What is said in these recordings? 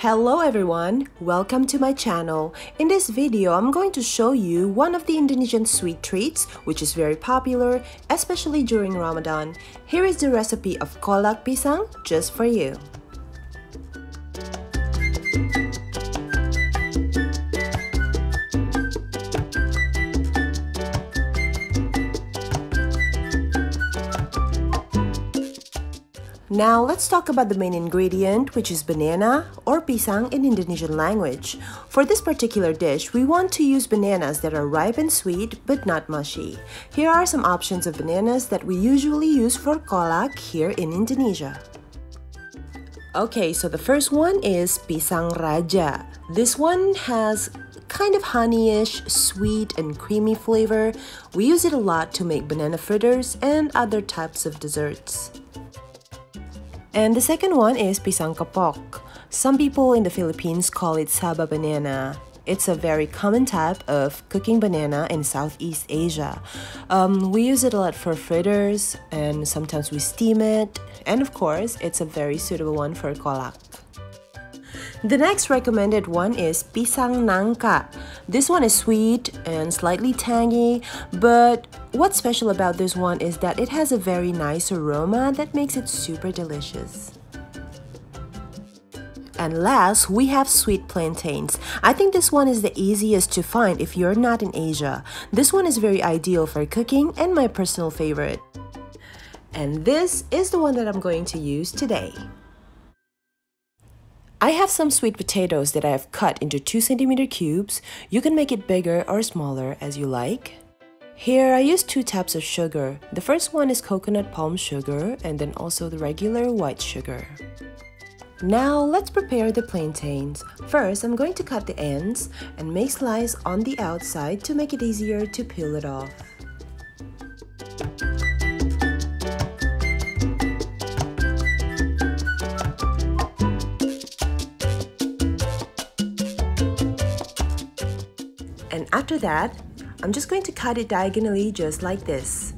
Hello everyone, welcome to my channel. In this video, I'm going to show you one of the Indonesian sweet treats which is very popular, especially during Ramadan. Here is the recipe of Kolak Pisang just for you. Now let's talk about the main ingredient, which is banana or pisang in Indonesian language. For this particular dish, we want to use bananas that are ripe and sweet but not mushy. Here are some options of bananas that we usually use for kolak here in Indonesia. Okay, so the first one is pisang raja. This one has kind of honeyish, sweet and creamy flavor. We use it a lot to make banana fritters and other types of desserts. And the second one is pisang kepok. Some people in the Philippines call it saba banana. It's a very common type of cooking banana in Southeast Asia. We use it a lot for fritters and sometimes we steam it. And of course, it's a very suitable one for kolak. The next recommended one is pisang nangka. This one is sweet and slightly tangy, but what's special about this one is that it has a very nice aroma that makes it super delicious. And last, we have sweet plantains. I think this one is the easiest to find if you're not in Asia. This one is very ideal for cooking and my personal favorite. And this is the one that I'm going to use today. I have some sweet potatoes that I have cut into 2 cm cubes. You can make it bigger or smaller as you like. Here I use 2 types of sugar. The first one is coconut palm sugar and then also the regular white sugar. Now let's prepare the plantains. First, I'm going to cut the ends and make slices on the outside to make it easier to peel it off. And after that, I'm just going to cut it diagonally just like this.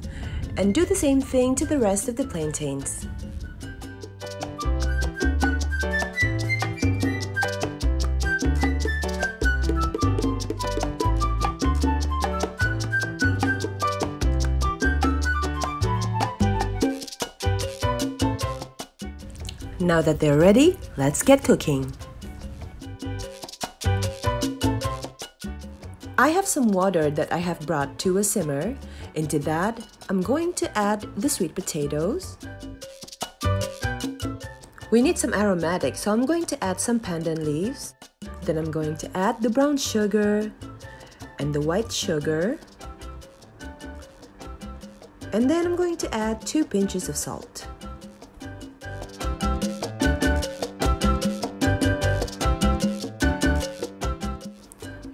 And do the same thing to the rest of the plantains. Now that they're ready, let's get cooking. I have some water that I have brought to a simmer. Into that, I'm going to add the sweet potatoes. We need some aromatics, so I'm going to add some pandan leaves. Then I'm going to add the brown sugar and the white sugar. And then I'm going to add 2 pinches of salt.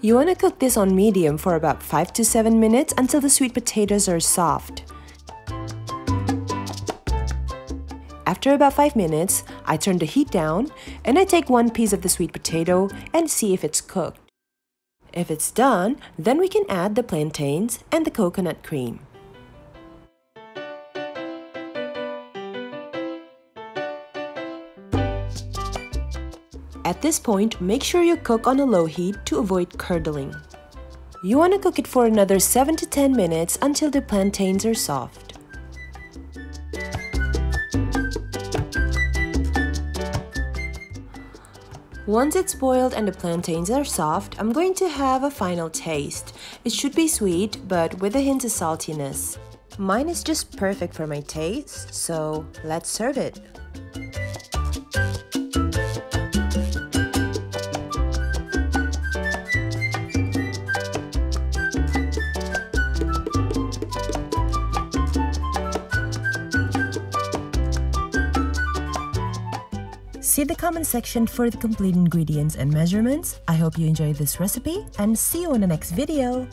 You want to cook this on medium for about 5 to 7 minutes until the sweet potatoes are soft. After about 5 minutes, I turn the heat down and I take 1 piece of the sweet potato and see if it's cooked. If it's done, then we can add the plantains and the coconut cream. At this point, make sure you cook on a low heat to avoid curdling. You want to cook it for another 7 to 10 minutes until the plantains are soft. Once it's boiled and the plantains are soft, I'm going to have a final taste. It should be sweet, but with a hint of saltiness. Mine is just perfect for my taste, so let's serve it. See the comment section for the complete ingredients and measurements. I hope you enjoyed this recipe and see you in the next video.